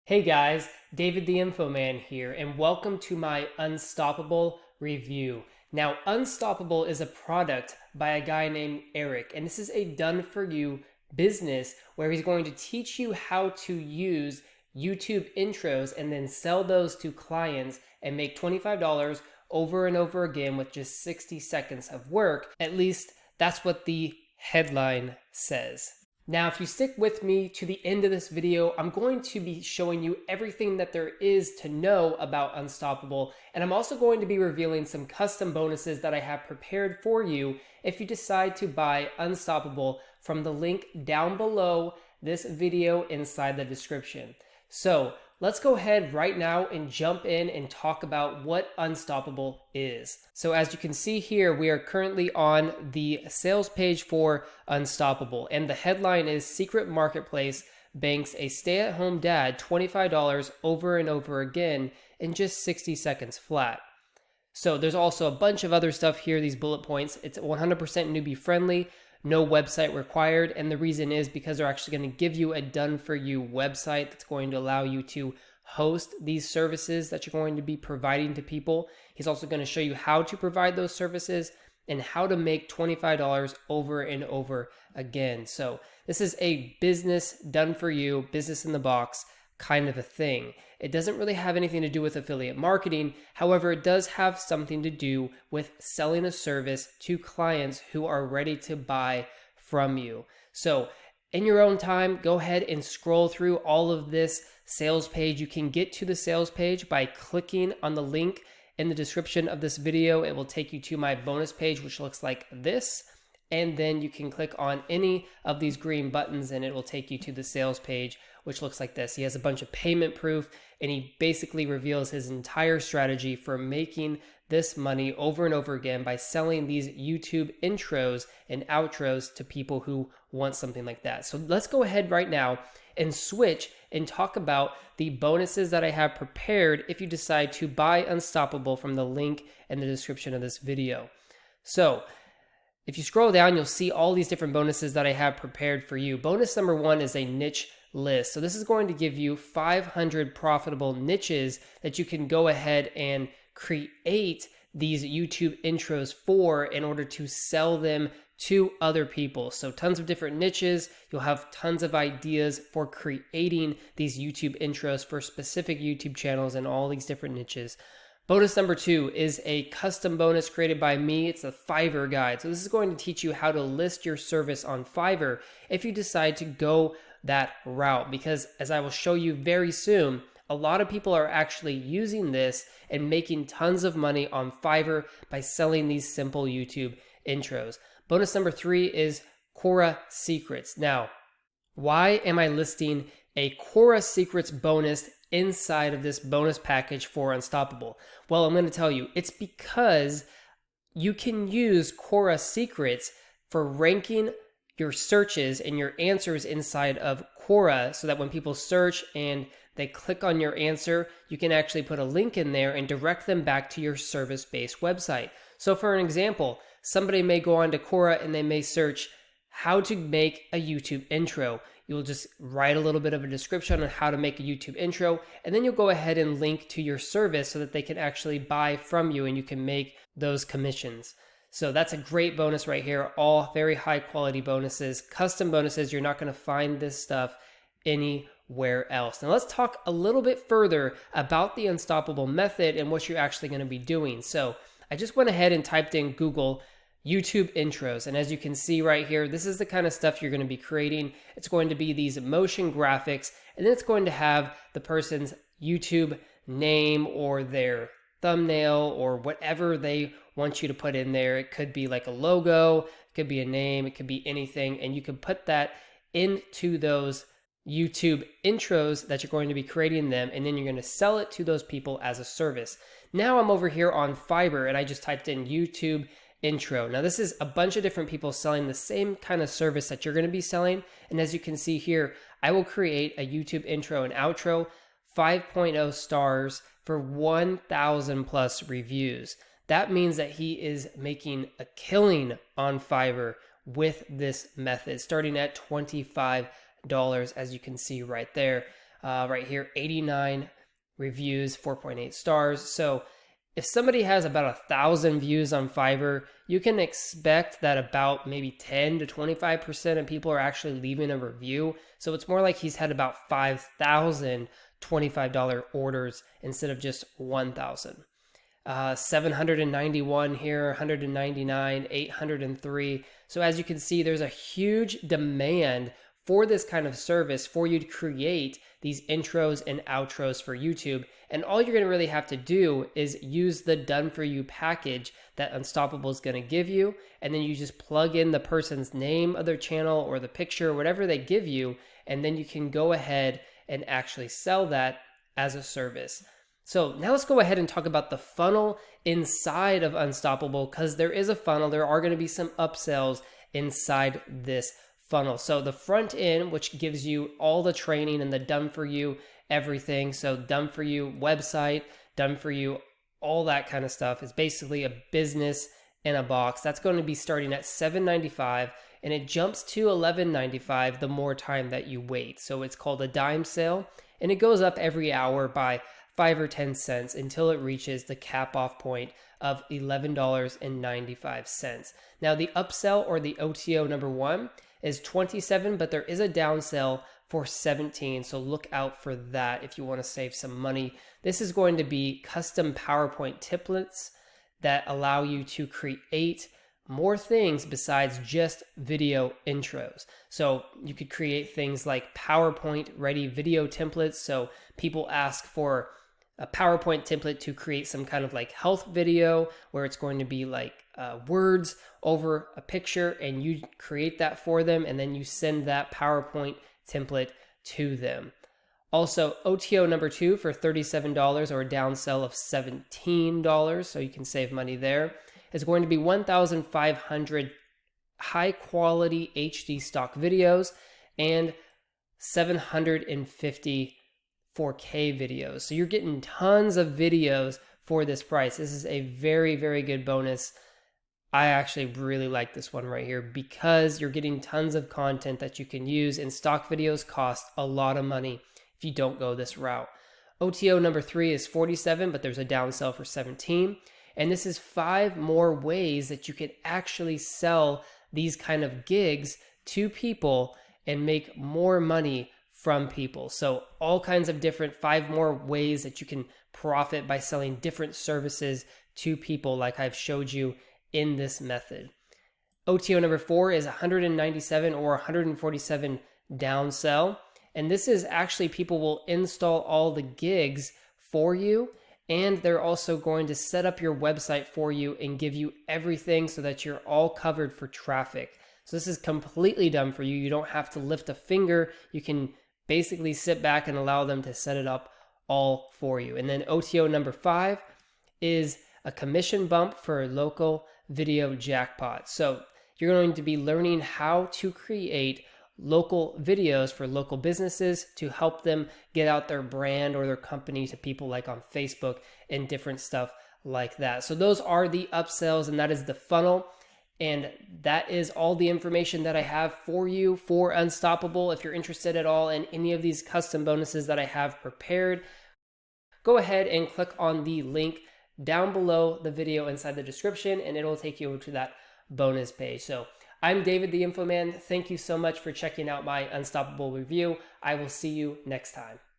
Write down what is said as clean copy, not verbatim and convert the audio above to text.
Hey guys, David the Info Man here, and welcome to my Unstoppable review. Now, Unstoppable is a product by a guy named Eric, and this is a done-for-you business where he's going to teach you how to use YouTube intros and then sell those to clients and make $25 over and over again with just 60 seconds of work. At least that's what the headline says. Now, if you stick with me to the end of this video, I'm going to be showing you everything that there is to know about Unstoppable, and I'm also going to be revealing some custom bonuses that I have prepared for you if you decide to buy Unstoppable from the link down below this video inside the description. So let's go ahead right now and jump in and talk about what Unstoppable is. So as you can see here, we are currently on the sales page for Unstoppable, and the headline is Secret Marketplace banks a stay-at-home dad $25 over and over again in just 60 seconds flat. So there's also a bunch of other stuff here, these bullet points. It's 100% newbie friendly. No website required, and the reason is because they're actually going to give you a done-for-you website that's going to allow you to host these services that you're going to be providing to people. He's also going to show you how to provide those services and how to make $25 over and over again. So this is a business done-for-you, business in the box kind of a thing. It doesn't really have anything to do with affiliate marketing. However, it does have something to do with selling a service to clients who are ready to buy from you. So in your own time, go ahead and scroll through all of this sales page. You can get to the sales page by clicking on the link in the description of this video. It will take you to my bonus page, which looks like this. And then you can click on any of these green buttons and it will take you to the sales page, which looks like this. He has a bunch of payment proof, and he basically reveals his entire strategy for making this money over and over again by selling these YouTube intros and outros to people who want something like that. So let's go ahead right now and switch and talk about the bonuses that I have prepared if you decide to buy Unstoppable from the link in the description of this video. So if you scroll down, you'll see all these different bonuses that I have prepared for you. Bonus number 1 is a niche list. So this is going to give you 500 profitable niches that you can go ahead and create these YouTube intros for in order to sell them to other people. So tons of different niches. You'll have tons of ideas for creating these YouTube intros for specific YouTube channels and all these different niches. Bonus number 2 is a custom bonus created by me. It's a Fiverr guide. So this is going to teach you how to list your service on Fiverr if you decide to go that route, because as I will show you very soon, a lot of people are actually using this and making tons of money on Fiverr by selling these simple YouTube intros. Bonus number 3 is Quora Secrets. Now, why am I listing a Quora Secrets bonus inside of this bonus package for Unstoppable? Well, I'm going to tell you, it's because you can use Quora Secrets for ranking your searches and your answers inside of Quora so that when people search and they click on your answer, you can actually put a link in there and direct them back to your service-based website. So for an example, somebody may go onto Quora and they may search how to make a YouTube intro. You'll just write a little bit of a description on how to make a YouTube intro, and then you'll go ahead and link to your service so that they can actually buy from you and you can make those commissions. So that's a great bonus right here. All very high quality bonuses, custom bonuses. You're not going to find this stuff anywhere else. Now let's talk a little bit further about the Unstoppable method and what you're actually going to be doing. So I just went ahead and typed in Google YouTube intros. And as you can see right here, this is the kind of stuff you're going to be creating. It's going to be these motion graphics, and then it's going to have the person's YouTube name or their thumbnail or whatever they want you to put in there. It could be like a logo, it could be a name, it could be anything. And you can put that into those YouTube intros that you're going to be creating them, and then you're going to sell it to those people as a service. Now I'm over here on Fiverr and I just typed in YouTube intro. Now this is a bunch of different people selling the same kind of service that you're going to be selling. And as you can see here, I will create a YouTube intro and outro, 5.0 stars for 1,000 plus reviews. That means that he is making a killing on Fiverr with this method, starting at $25, as you can see right there. Right here, 89 reviews, 4.8 stars. So if somebody has about 1,000 views on Fiverr, you can expect that about maybe 10 to 25% of people are actually leaving a review. So it's more like he's had about 5,000 $25 orders instead of just 1,000. 791 here, 199, 803. So as you can see, there's a huge demand for this kind of service for you to create these intros and outros for YouTube. And all you're going to really have to do is use the done for you package that Unstoppable is going to give you. And then you just plug in the person's name of their channel or the picture, whatever they give you. And then you can go ahead and actually sell that as a service. So now let's go ahead and talk about the funnel inside of Unstoppable, because there is a funnel. There are going to be some upsells inside this funnel. So the front end, which gives you all the training and the done for you everything. So done for you website, done for you, all that kind of stuff, is basically a business in a box. That's going to be starting at $7.95 and it jumps to $11.95 the more time that you wait. So it's called a dime sale and it goes up every hour by 5 or 10 cents until it reaches the cap off point of $11.95. Now the upsell or the OTO number 1 is 27, but there is a downsell for 17. So look out for that if you want to save some money. This is going to be custom PowerPoint templates that allow you to create more things besides just video intros. So you could create things like PowerPoint ready video templates. So people ask for a PowerPoint template to create some kind of like health video where it's going to be like words over a picture, and you create that for them and then you send that PowerPoint template to them. Also, OTO number 2 for $37 or a downsell of $17, so you can save money there, is going to be 1,500 high quality HD stock videos and 750 4K videos. So you're getting tons of videos for this price. This is a very, very good bonus. I actually really like this one right here because you're getting tons of content that you can use, and stock videos cost a lot of money if you don't go this route. OTO number 3 is 47, but there's a downsell for 17. And this is 5 more ways that you could actually sell these kind of gigs to people and make more money from people. So all kinds of different 5 more ways that you can profit by selling different services to people like I've showed you in this method. OTO number 4 is 197 or 147 downsell. And this is actually people will install all the gigs for you, and they're also going to set up your website for you and give you everything so that you're all covered for traffic. So this is completely done for you. You don't have to lift a finger. You can basically sit back and allow them to set it up all for you. And then OTO number 5 is a commission bump for local video jackpot. So you're going to be learning how to create local videos for local businesses to help them get out their brand or their company to people like on Facebook and different stuff like that. So those are the upsells, and that is the funnel. And that is all the information that I have for you for Unstoppable. If you're interested at all in any of these custom bonuses that I have prepared, go ahead and click on the link down below the video inside the description, and it'll take you over to that bonus page. So I'm David the Info Man. Thank you so much for checking out my Unstoppable review. I will see you next time.